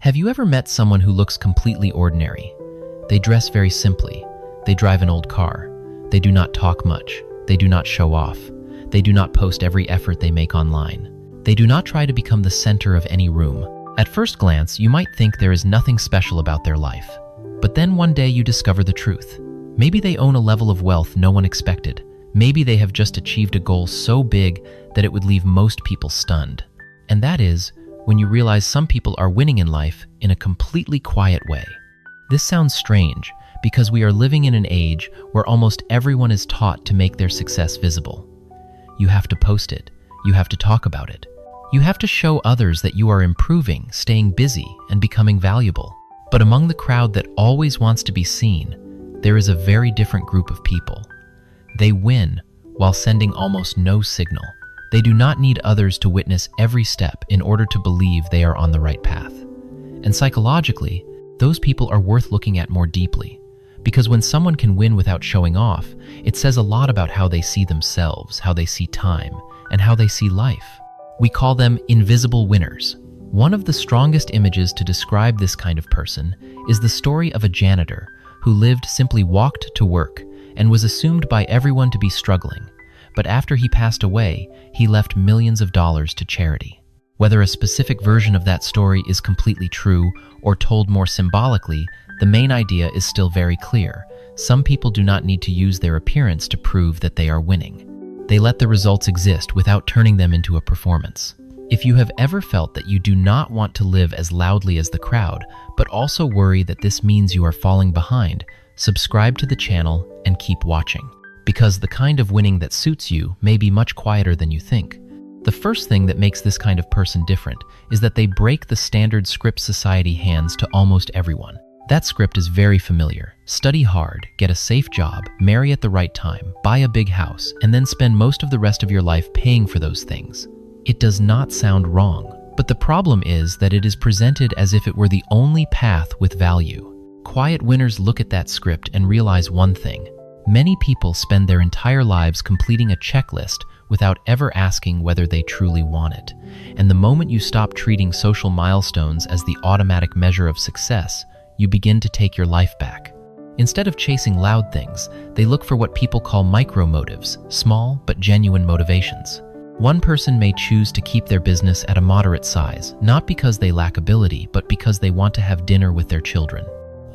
Have you ever met someone who looks completely ordinary? They dress very simply. They drive an old car. They do not talk much. They do not show off. They do not post every effort they make online. They do not try to become the center of any room. At first glance, you might think there is nothing special about their life. But then one day you discover the truth. Maybe they own a level of wealth no one expected. Maybe they have just achieved a goal so big that it would leave most people stunned. And that is when you realize some people are winning in life in a completely quiet way. This sounds strange because we are living in an age where almost everyone is taught to make their success visible. You have to post it. You have to talk about it. You have to show others that you are improving, staying busy, and becoming valuable. But among the crowd that always wants to be seen, there is a very different group of people. They win while sending almost no signal. They do not need others to witness every step in order to believe they are on the right path. And psychologically, those people are worth looking at more deeply. Because when someone can win without showing off, it says a lot about how they see themselves, how they see time, and how they see life. We call them invisible winners. One of the strongest images to describe this kind of person is the story of a janitor who simply walked to work and was assumed by everyone to be struggling. But after he passed away, he left millions of dollars to charity. Whether a specific version of that story is completely true or told more symbolically, the main idea is still very clear. Some people do not need to use their appearance to prove that they are winning. They let the results exist without turning them into a performance. If you have ever felt that you do not want to live as loudly as the crowd, but also worry that this means you are falling behind, subscribe to the channel and keep watching. Because the kind of winning that suits you may be much quieter than you think. The first thing that makes this kind of person different is that they break the standard script society hands to almost everyone. That script is very familiar. Study hard, get a safe job, marry at the right time, buy a big house, and then spend most of the rest of your life paying for those things. It does not sound wrong, but the problem is that it is presented as if it were the only path with value. Quiet winners look at that script and realize one thing. Many people spend their entire lives completing a checklist without ever asking whether they truly want it. And the moment you stop treating social milestones as the automatic measure of success, you begin to take your life back. Instead of chasing loud things, they look for what people call micro-motives, small but genuine motivations. One person may choose to keep their business at a moderate size, not because they lack ability, but because they want to have dinner with their children.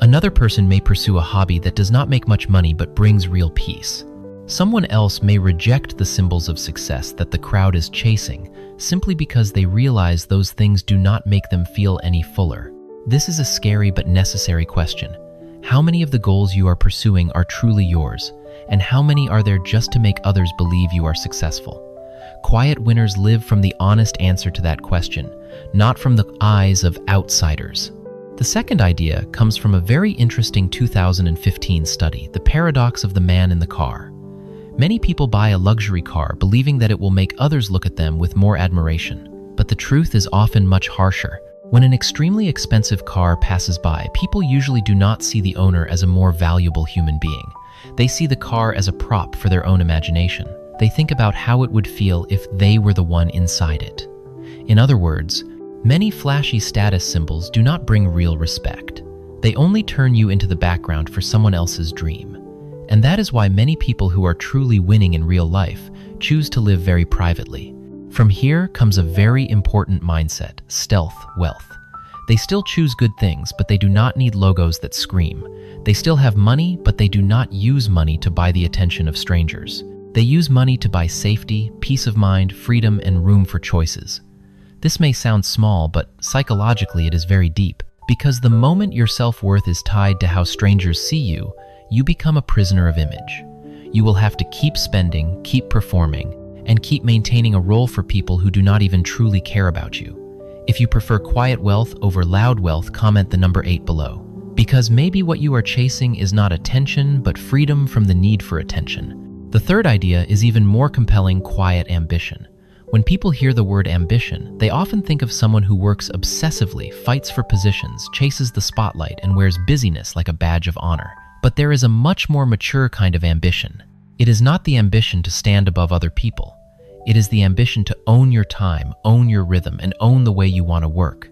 Another person may pursue a hobby that does not make much money but brings real peace. Someone else may reject the symbols of success that the crowd is chasing simply because they realize those things do not make them feel any fuller. This is a scary but necessary question. How many of the goals you are pursuing are truly yours, and how many are there just to make others believe you are successful? Quiet winners live from the honest answer to that question, not from the eyes of outsiders. The second idea comes from a very interesting 2015 study, The Paradox of the Man in the Car. Many people buy a luxury car believing that it will make others look at them with more admiration. But the truth is often much harsher. When an extremely expensive car passes by, people usually do not see the owner as a more valuable human being. They see the car as a prop for their own imagination. They think about how it would feel if they were the one inside it. In other words, many flashy status symbols do not bring real respect. They only turn you into the background for someone else's dream. And that is why many people who are truly winning in real life choose to live very privately. From here comes a very important mindset, stealth wealth. They still choose good things, but they do not need logos that scream. They still have money, but they do not use money to buy the attention of strangers. They use money to buy safety, peace of mind, freedom, and room for choices. This may sound small, but psychologically it is very deep. Because the moment your self-worth is tied to how strangers see you, you become a prisoner of image. You will have to keep spending, keep performing, and keep maintaining a role for people who do not even truly care about you. If you prefer quiet wealth over loud wealth, comment the number 8 below. Because maybe what you are chasing is not attention, but freedom from the need for attention. The third idea is even more compelling: quiet ambition. When people hear the word ambition, they often think of someone who works obsessively, fights for positions, chases the spotlight, and wears busyness like a badge of honor. But there is a much more mature kind of ambition. It is not the ambition to stand above other people. It is the ambition to own your time, own your rhythm, and own the way you want to work.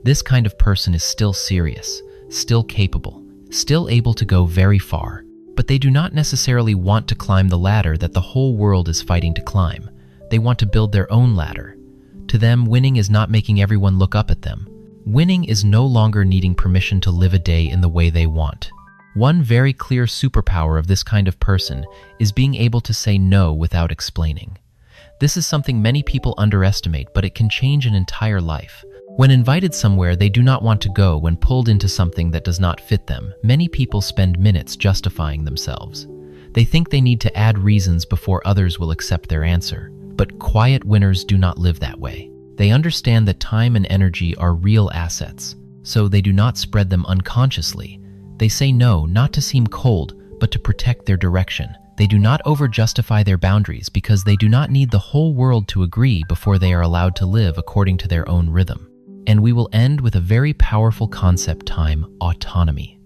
This kind of person is still serious, still capable, still able to go very far, but they do not necessarily want to climb the ladder that the whole world is fighting to climb. They want to build their own ladder. To them, winning is not making everyone look up at them. Winning is no longer needing permission to live a day in the way they want. One very clear superpower of this kind of person is being able to say no without explaining. This is something many people underestimate, but it can change an entire life. When invited somewhere they do not want to go, when pulled into something that does not fit them, many people spend minutes justifying themselves. They think they need to add reasons before others will accept their answer. But quiet winners do not live that way. They understand that time and energy are real assets, so they do not spread them unconsciously. They say no, not to seem cold, but to protect their direction. They do not over-justify their boundaries because they do not need the whole world to agree before they are allowed to live according to their own rhythm. And we will end with a very powerful concept time: autonomy.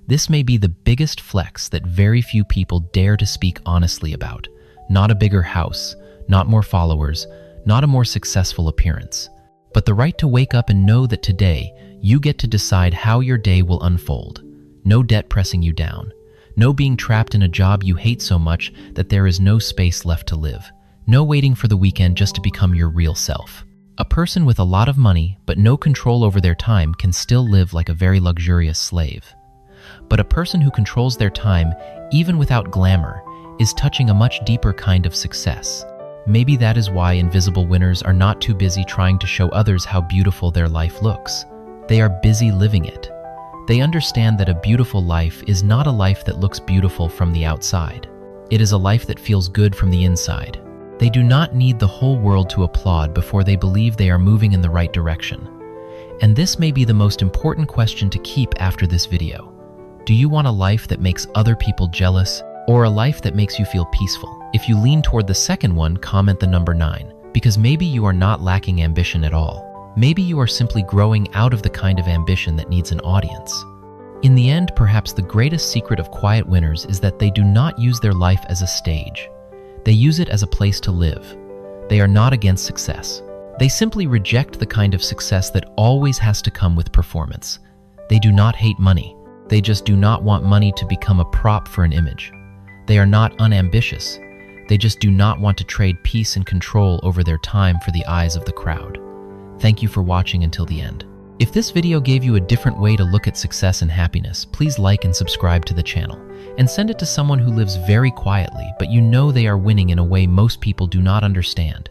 This may be the biggest flex that very few people dare to speak honestly about. Not a bigger house, not more followers, not a more successful appearance, but the right to wake up and know that today you get to decide how your day will unfold. No debt pressing you down. No being trapped in a job you hate so much that there is no space left to live. No waiting for the weekend just to become your real self. A person with a lot of money but no control over their time can still live like a very luxurious slave. But a person who controls their time, even without glamour, is touching a much deeper kind of success. Maybe that is why invisible winners are not too busy trying to show others how beautiful their life looks. They are busy living it. They understand that a beautiful life is not a life that looks beautiful from the outside. It is a life that feels good from the inside. They do not need the whole world to applaud before they believe they are moving in the right direction. And this may be the most important question to keep after this video. Do you want a life that makes other people jealous, or a life that makes you feel peaceful? If you lean toward the second one, comment the number 9, because maybe you are not lacking ambition at all. Maybe you are simply growing out of the kind of ambition that needs an audience. In the end, perhaps the greatest secret of quiet winners is that they do not use their life as a stage. They use it as a place to live. They are not against success. They simply reject the kind of success that always has to come with performance. They do not hate money. They just do not want money to become a prop for an image. They are not unambitious. They just do not want to trade peace and control over their time for the eyes of the crowd. Thank you for watching until the end. If this video gave you a different way to look at success and happiness, please like and subscribe to the channel, and send it to someone who lives very quietly, but you know they are winning in a way most people do not understand.